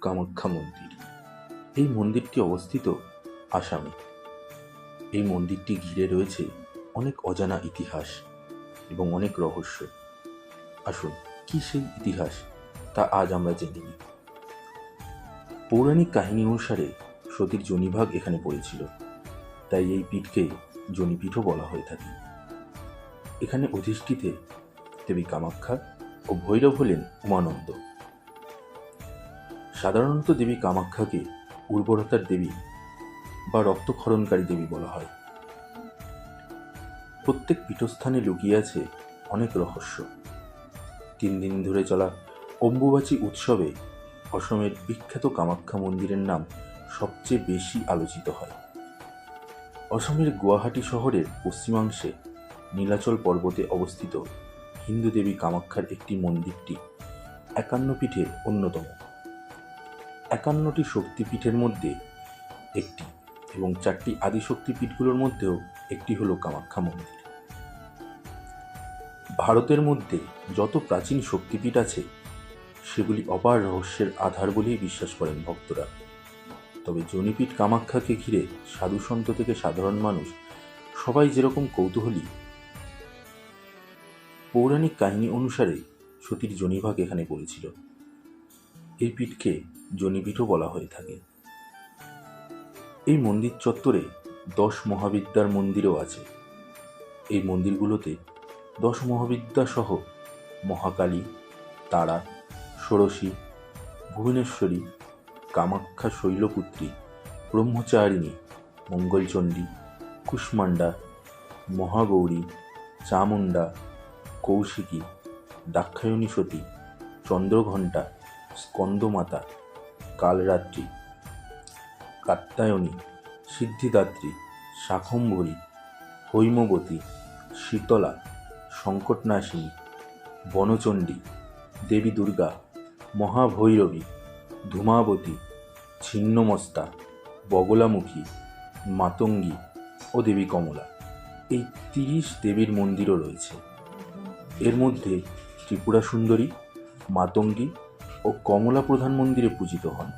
কামাখ্যা মন্দির। এই মন্দিরটি অবস্থিত আসামে। এই মন্দিরটি ঘিরে রয়েছে অনেক অজানা ইতিহাস এবং অনেক রহস্য। আসুন, কি সেই ইতিহাস তা আজ আমরা জেনে নিই। পৌরাণিক কাহিনী অনুসারে সতীর যোনিভাগ এখানে পড়েছিল, তাই এই পীঠকে যোনিপীঠও বলা হয়ে থাকে। এখানে অধিষ্ঠিতে দেবী কামাখ্যা ও ভৈরব হলেন উমানন্দ। সাধারণত দেবী কামাখ্যাকে উর্বরতার দেবী বা রক্তক্ষরণকারী দেবী বলা হয়। প্রত্যেক পীঠস্থানে লুকিয়ে আছে অনেক রহস্য। 3 দিন ধরে চলা অম্বুবাচী উৎসবে অসমের বিখ্যাত কামাখ্যা মন্দিরের নাম সবচেয়ে বেশি আলোচিত হয়। অসমের গুয়াহাটি শহরের পশ্চিমাংশে নীলাচল পর্বতে অবস্থিত হিন্দু দেবী কামাখ্যার একটি মন্দিরটি 51 পীঠের অন্যতম। 51টি শক্তিপীঠের মধ্যে একটি এবং 4টি আদি শক্তিপীঠগুলোর মধ্যেও একটি হল কামাখ্যা মন্দির। ভারতের মধ্যে যত প্রাচীন শক্তিপীঠ আছে সেগুলি অপার রহস্যের আধার বলেই বিশ্বাস করেন ভক্তরা। তবে যোনিপীঠ কামাখ্যাকে ঘিরে সাধুসন্ত থেকে সাধারণ মানুষ সবাই যেরকম কৌতূহলী। পৌরাণিক কাহিনী অনুসারে সতীর যোনিভাগ এখানে পড়েছিল। এই পীঠকে যোনিপীঠও বলা হয়ে থাকে। এই মন্দির চত্বরে 10 মহাবিদ্যার মন্দিরও আছে। এই মন্দিরগুলোতে 10 মহাবিদ্যা সহ মহাকালী, তারা, ষোড়শী, ভুবনেশ্বরী, কামাখ্যা শৈলপুত্রী, ব্রহ্মচারিণী, মঙ্গলচণ্ডী, কুষ্মাণ্ডা, মহাগৌরী, চামুণ্ডা, কৌশিকী, দাক্ষায়ণী সতী, চন্দ্রঘণ্টা, স্কন্দমাতা, কালরাত্রি, কাত্যায়নী, সিদ্ধিদাত্রী, শাকম্ভরী, হৈমবতী, শীতলা, সংকটনাশিনী, বনচণ্ডী, দেবী দুর্গা, মহাভৈরবী, ধূমাবতী, ছিন্নমস্তা, বগলামুখী, মাতঙ্গী ও দেবী কমলা। এই 30 দেবীর মন্দিরও রয়েছে। এর মধ্যে ত্রিপুরা সুন্দরী, মাতঙ্গী ও কমলা প্রধান মন্দিরে পূজিত হন।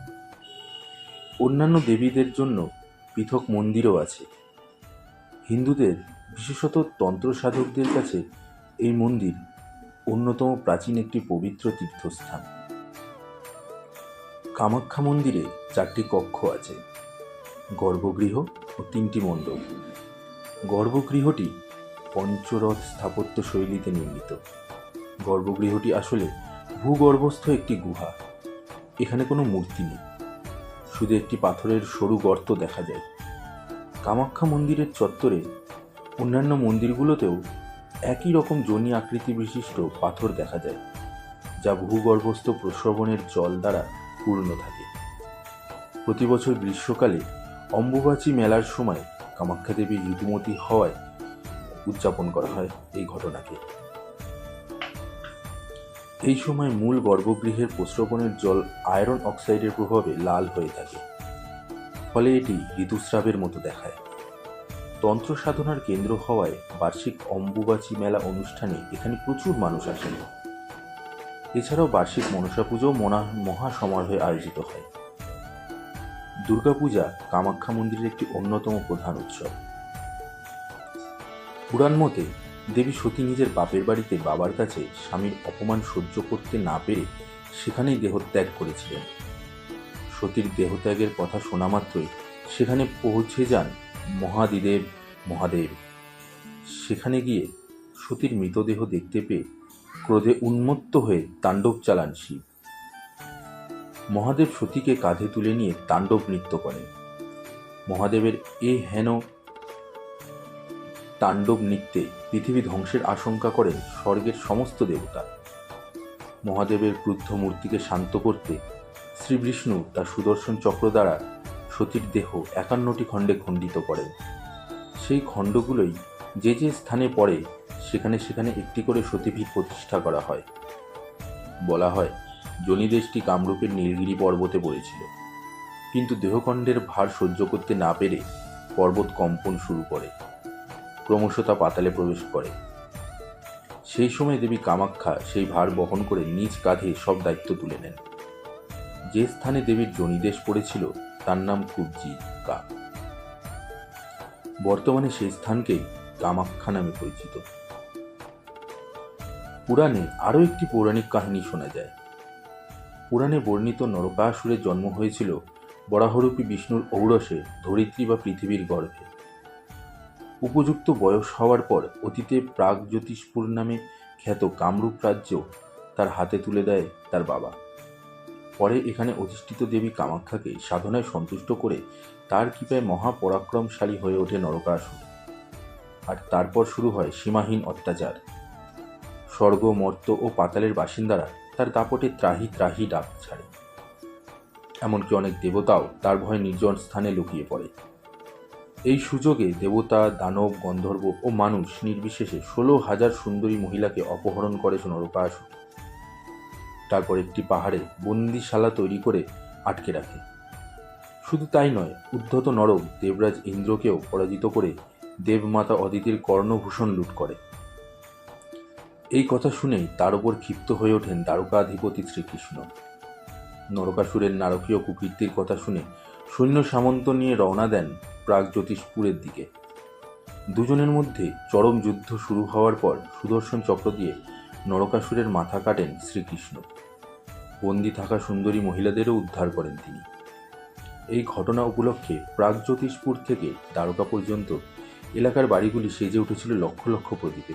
অন্যান্য দেবীদের জন্য পৃথক মন্দিরও আছে। হিন্দুদের, বিশেষত তন্ত্র সাধকদের কাছে এই মন্দির অন্যতম প্রাচীন একটি পবিত্র তীর্থস্থান। কামাখ্যা মন্দিরে 4টি কক্ষ আছে, গর্ভগৃহ ও 3টি মণ্ডপ। গর্ভগৃহটি পঞ্চরথ স্থাপত্য শৈলীতে নির্মিত। গর্ভগৃহটি আসলে ভূগর্ভস্থ একটি গুহা। এখানে কোনো মূর্তি নেই, শুধু একটি পাথরের সরু গর্ত দেখা যায়। কামাখ্যা মন্দিরের চত্বরে অন্যান্য মন্দিরগুলোতেও একই রকম যোনি আকৃতি বিশিষ্ট পাথর দেখা যায়, যা ভূগর্ভস্থ প্রস্রবণের জল দ্বারা পূর্ণ থাকে। প্রতি বছর গ্রীষ্মকালে অম্বুবাচী মেলার সময় কামাখ্যা দেবী ঋতুমতী হওয়ায় উদযাপন করা হয় এই ঘটনাকে। এই সময় মূল গর্ভগৃহের প্রস্রবণের জল আয়রন অক্সাইডের প্রভাবে লাল হয়ে থাকে, ফলে এটি ঋতুস্রাবের মতো দেখায়। তন্ত্র সাধনার কেন্দ্র হওয়ায় বার্ষিক অম্বুবাচী মেলা অনুষ্ঠানে এখানে প্রচুর মানুষ আসেন। এছাড়াও বার্ষিক মনসা পুজো মহা সমারোহে আয়োজিত হয়। দুর্গাপূজা কামাখ্যা মন্দিরের একটি অন্যতম প্রধান উৎসব। পুরাণ মতে দেবী সতী নিজের বাপের বাড়িতে বাবার কাছে স্বামীর অপমান সহ্য করতে না পেরে সেখানেই দেহত্যাগ করেছিলেন। সতীর দেহত্যাগের কথা শোনা মাত্রই সেখানে পৌঁছে যান মহাদেব। সেখানে গিয়ে সতীর মৃতদেহ দেখতে পেয়ে ক্রোধে উন্মত্ত হয়ে তাণ্ডব চালান শিব। মহাদেব সতীকে কাঁধে তুলে নিয়ে তাণ্ডব নৃত্য করেন। মহাদেবের এ হেন তাণ্ডব নৃত্যে পৃথিবী ধ্বংসের আশঙ্কা করেন স্বর্গের সমস্ত দেবতা। মহাদেবের ক্রুদ্ধ মূর্তিকে শান্ত করতে শ্রীবিষ্ণু তার সুদর্শন চক্র দ্বারা সতীর দেহ 51টি খণ্ডে খণ্ডিত করেন। সেই খণ্ডগুলোই যে স্থানে পড়ে সেখানে একটি করে সতীপীঠ প্রতিষ্ঠা করা হয়। বলা হয় যোনিদেশটি কামরূপের নীলগিরি পর্বতে পড়েছিল, কিন্তু দেহখণ্ডের ভার সহ্য করতে না পেরে পর্বত কম্পন শুরু করে, ক্রমশ তা পাতালে প্রবেশ করে। সেই সময় দেবী কামাখ্যা সেই ভার বহন করে নিজ কাঁধে সব দায়িত্ব তুলে নেন। যে স্থানে দেবীর জনিদেশ পড়েছিল তার নাম কুব্জিকা। বর্তমানে সেই স্থানকেই কামাখ্যা নামে পরিচিত। পুরাণে আরও একটি পৌরাণিক কাহিনী শোনা যায়। পুরাণে বর্ণিত নরকাসুরের জন্ম হয়েছিল বরাহরূপী বিষ্ণুর ঔরসে ধরিত্রী বা পৃথিবীর গর্ভে। উপযুক্ত বয়স হওয়ার পর অতীতে প্রাগজ্যোতিষপুর নামে খ্যাত কামরূপ রাজ্য তার হাতে তুলে দেয় তার বাবা। পরে এখানে অধিষ্ঠিত দেবী কামাখ্যাকে সাধনায় সন্তুষ্ট করে তার কৃপায় মহাপরাক্রমশালী হয়ে ওঠে নরকাসুর। আর তারপর শুরু হয় সীমাহীন অত্যাচার। স্বর্গ, মর্ত্য ও পাতালের বাসিন্দারা তার দাপটে ত্রাহি ত্রাহি ডাক ছাড়ে। এমনকি অনেক দেবতাও তার ভয়ে নির্জন স্থানে লুকিয়ে পড়ে। এই সুযোগে দেবতা, দানব, গন্ধর্ব ও মানুষ নির্বিশেষে 16,000 সুন্দরী মহিলাকে অপহরণ করে নরকাসুর। তারপর একটি পাহাড়ে বন্দিশালা তৈরি করে আটকে রাখে। শুধু তাই নয়, উদ্ধত নরক দেবরাজ ইন্দ্রকেও পরাজিত করে দেবমাতা অদিতির কর্ণভূষণ লুট করে। এই কথা শুনেই তার উপর ক্ষিপ্ত হয়ে ওঠেন দ্বারকাধিপতি শ্রীকৃষ্ণ। নরকাসুরের নারকীয় কুকীর্তির কথা শুনে সৈন্য সামন্ত নিয়ে রওনা দেন প্রাগজ্যোতিষপুরের দিকে। দুজনের মধ্যে চরম যুদ্ধ শুরু হওয়ার পর সুদর্শন চক্র দিয়ে নরকাসুরের মাথা কাটেন শ্রীকৃষ্ণ। বন্দি থাকা সুন্দরী মহিলাদেরও উদ্ধার করেন তিনি। এই ঘটনা উপলক্ষে প্রাগজ্যোতিষপুর থেকে দ্বারকা পর্যন্ত এলাকার বাড়িগুলি সেজে উঠেছিল লক্ষ লক্ষ প্রদীপে।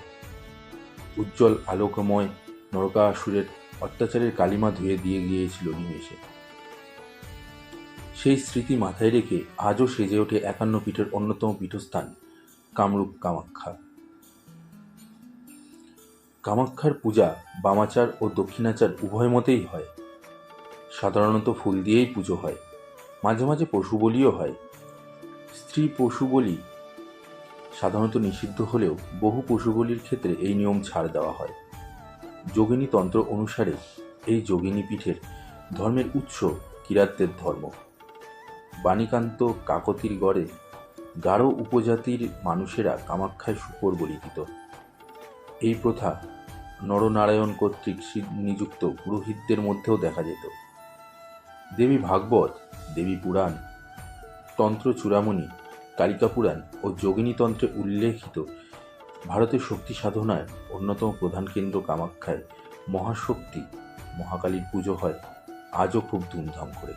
উজ্জ্বল আলোকময় নরকাসুরের অত্যাচারের কালিমা ধুয়ে দিয়ে গিয়েছিল নিমেষে। সেই স্মৃতি মাথায় রেখে আজও সেজে ওঠে 51 পীঠের অন্যতম পীঠস্থান কামরূপ কামাখ্যা। কামাখ্যার পূজা বামাচার ও দক্ষিণাচার উভয় মতেই হয়। সাধারণত ফুল দিয়েই পুজো হয়, মাঝে মাঝে পশু বলিও হয়। স্ত্রী পশু বলি সাধারণত নিষিদ্ধ হলেও বহু পশু বলির ক্ষেত্রে এই নিয়ম ছাড় দেওয়া হয়। যোগিনী তন্ত্র অনুসারে এই যোগিনী পীঠের ধর্মের উৎস কিরাতদের ধর্ম। বাণীকান্ত কাকতির গড়ে গারো উপজাতির মানুষেরা কামাখ্যায় শূকর বলি দিত। এই প্রথা নরনারায়ণ কর্তৃক নিযুক্ত পুরোহিতদের মধ্যেও দেখা যেত। দেবী ভাগবত, দেবী পুরাণ, তন্ত্র চূড়ামণি, কালিকা পুরাণ ও যোগিনী তন্ত্রে উল্লেখিত ভারতের শক্তি সাধনার অন্যতম প্রধান কেন্দ্র কামাখ্যায় মহাশক্তি মহাকালীর পুজো হয় আজও খুব ধুমধাম করে।